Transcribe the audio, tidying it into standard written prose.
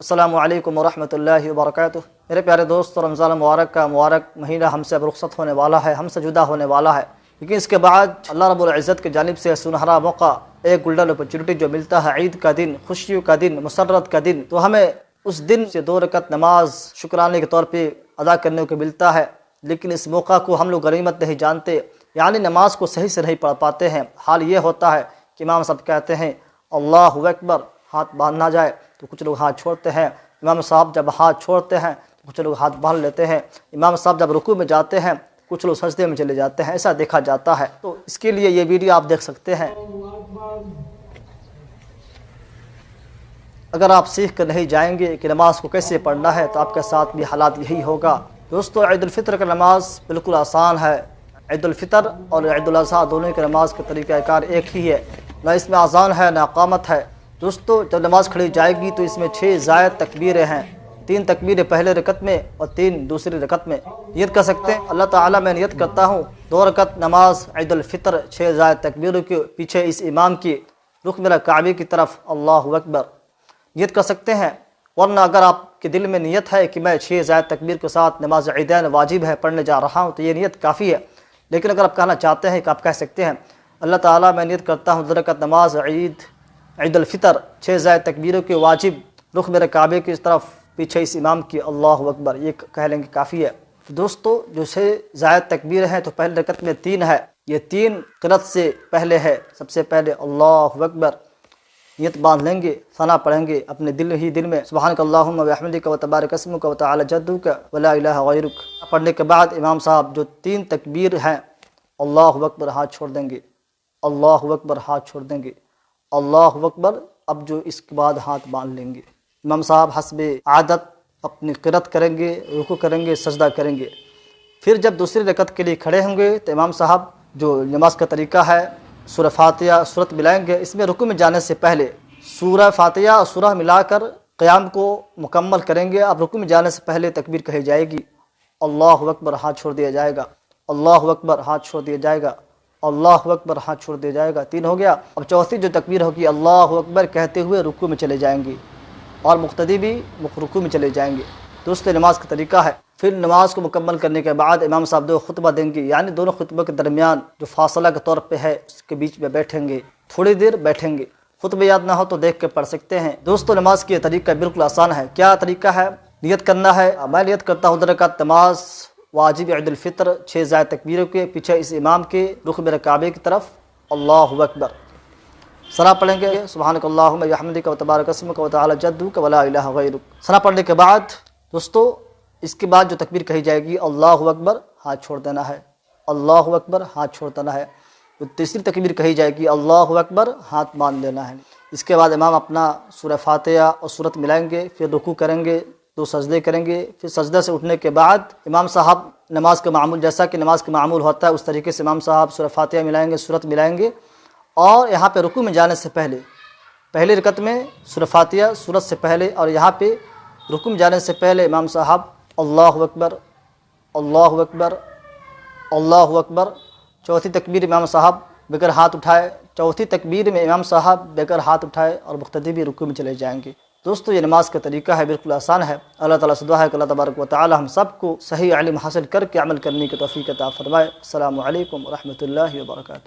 السلام علیکم ورحمۃ اللہ وبرکاتہ۔ میرے پیارے دوست، رمضان مبارک کا مبارک مہینہ ہم سے اب رخصت ہونے والا ہے، ہم سے جدا ہونے والا ہے، لیکن اس کے بعد اللہ رب العزت کی جانب سے سنہرا موقع، ایک گولڈن اپرچونٹی جو ملتا ہے، عید کا دن، خوشیوں کا دن، مسرت کا دن، تو ہمیں اس دن سے 2 رکعت نماز شکرانے کے طور پہ ادا کرنے کو ملتا ہے، لیکن اس موقع کو ہم لوگ غنیمت نہیں جانتے، یعنی نماز کو صحیح سے نہیں پڑھ پاتے ہیں۔ حال یہ ہوتا ہے کہ امام صاحب کہتے ہیں اللہ اکبر، ہاتھ باندھنا جائے تو کچھ لوگ ہاتھ چھوڑتے ہیں، امام صاحب جب ہاتھ چھوڑتے ہیں تو کچھ لوگ ہاتھ باندھ لیتے ہیں، امام صاحب جب رکوع میں جاتے ہیں کچھ لوگ سجدے میں چلے جاتے ہیں، ایسا دیکھا جاتا ہے۔ تو اس کے لیے یہ ویڈیو آپ دیکھ سکتے ہیں۔ اگر آپ سیکھ کر نہیں جائیں گے کہ نماز کو کیسے پڑھنا ہے تو آپ کے ساتھ بھی حالات یہی ہوگا۔ دوستو، عید الفطر کا نماز بالکل آسان ہے۔ عید الفطر اور عید الاضحیٰ دونوں کی نماز کا طریقہ کار ایک ہی ہے، نہ اس میں اذان ہے نہ اقامت ہے۔ دوستو، جب نماز کھڑی جائے گی تو اس میں 6 زائد تکبیریں ہیں، 3 تکبیریں پہلے رکعت میں اور 3 دوسری رکعت میں۔ نیت کر سکتے ہیں اللہ تعالیٰ میں نیت کرتا ہوں 2 رکعت نماز عید الفطر 6 زائد تکبیروں کے پیچھے اس امام کی رخ میرا کعبے کی طرف، اللہ اکبر، نیت کر سکتے ہیں۔ ورنہ اگر آپ کے دل میں نیت ہے کہ میں 6 زائد تکبیر کے ساتھ نماز عیدین واجب ہے پڑھنے جا رہا ہوں تو یہ نیت کافی ہے، لیکن اگر آپ کہنا چاہتے ہیں کہ آپ کہہ سکتے ہیں اللہ تعالیٰ میں نیت کرتا ہوں 2 رکعت نماز عید الفطر 6 زائد تکبیروں کے واجب، رخ میرے کعبے کی طرف، پیچھے اس امام کی، اللہ اکبر، یہ کہہ لیں گے کافی ہے۔ تو دوستو، جو 6 زائد تکبیر ہیں تو پہلے رکعت میں 3 ہے، یہ 3 قرات سے پہلے ہے۔ سب سے پہلے اللہ اکبر، نیت باندھ لیں گے، ثنا پڑھیں گے اپنے دل میں، سبحانک اللہم و بحمدک و تبارک اسمک و تعالی جدک و لا الہ غیرک۔ پڑھنے کے بعد امام صاحب جو 3 تکبیر ہیں، اللہ اکبر، ہاتھ چھوڑ دیں گے، اللہ اکبر، ہاتھ چھوڑ دیں گے، اللہ اکبر۔ اب جو اس کے بعد ہاتھ باندھ لیں گے، امام صاحب حسب عادت اپنی قرات کریں گے، رکوع کریں گے، سجدہ کریں گے۔ پھر جب دوسری رکعت کے لیے کھڑے ہوں گے تو امام صاحب جو نماز کا طریقہ ہے، سورہ فاتحہ سورت ملائیں گے۔ اس میں رکوع میں جانے سے پہلے سورہ فاتحہ اور سورہ ملا کر قیام کو مکمل کریں گے۔ اب رکوع میں جانے سے پہلے تکبیر کہی جائے گی، اللہ اکبر، ہاتھ چھوڑ دیا جائے گا، اللہ اکبر، ہاتھ چھوڑ دیا جائے گا، اللہ اکبر، ہاتھ چھوڑ دیا جائے گا۔ 3 ہو گیا۔ اب چوتھی جو تکبیر ہوگی، اللہ اکبر کہتے ہوئے رکوع میں چلے جائیں گے اور مقتدی بھی رکوع میں چلے جائیں گے۔ دوستو، نماز کا طریقہ ہے۔ پھر نماز کو مکمل کرنے کے بعد امام صاحب 2 خطبہ دیں گے، یعنی دونوں خطبوں کے درمیان جو فاصلہ کے طور پہ ہے اس کے بیچ میں بیٹھیں گے، تھوڑی دیر بیٹھیں گے۔ خطبہ یاد نہ ہو تو دیکھ کے پڑھ سکتے ہیں۔ دوستو، نماز کی طریقہ بالکل آسان ہے۔ کیا طریقہ ہے؟ نیت کرنا ہے۔ میں نیت کرتا ہوں 2 رکعت نماز واجب عید الفطر 6 زائد تکبیروں کے پیچھے اس امام کے رخ میرے کعبے کی طرف، اللہ اکبر۔ ثنا پڑھیں گے، سبحانک اللہم و بحمدک و تبارک اسمک و تعالی جدک و لا الہ غیرک۔ ثنا پڑھنے کے بعد دوستو، اس کے بعد جو تکبیر کہی جائے گی، اللہ اکبر، ہاتھ چھوڑ دینا ہے، اللہ اکبر، ہاتھ چھوڑ دینا ہے۔ تیسری تکبیر کہی جائے گی، اللہ اکبر، ہاتھ باندھ لینا ہے۔ اس کے بعد امام اپنا سورہ فاتحہ اور سورت ملائیں گے، پھر رکوع کریں گے، 2 سجدے کریں گے۔ پھر سجدہ سے اٹھنے کے بعد امام صاحب نماز کا معمول، جیسا کہ نماز کا معمول ہوتا ہے اس طریقے سے امام صاحب سورہ فاتحہ ملائیں گے، سورت ملائیں گے، اور یہاں پہ رکوع میں جانے سے پہلے پہلی رکعت میں سورہ فاتحہ سورت سے پہلے، اور یہاں پہ رکوع میں جانے سے پہلے امام صاحب اللہ اکبر، اللہ اکبر، اللہ اکبر۔ چوتھی تکبیر امام صاحب بغیر ہاتھ اٹھائے، چوتھی تکبیر میں امام صاحب بغیر ہاتھ اٹھائے اور مقتدی بھی رکوع میں چلے جائیں گے۔ دوستو، یہ نماز کا طریقہ ہے، بالکل آسان ہے۔ اللہ تعالیٰ سے دعا ہے کہ اللہ تبارک و تعالی ہم سب کو صحیح علم حاصل کر کے عمل کرنے کی توفیق عطا فرمائے۔ السلام علیکم ورحمۃ اللہ وبرکاتہ۔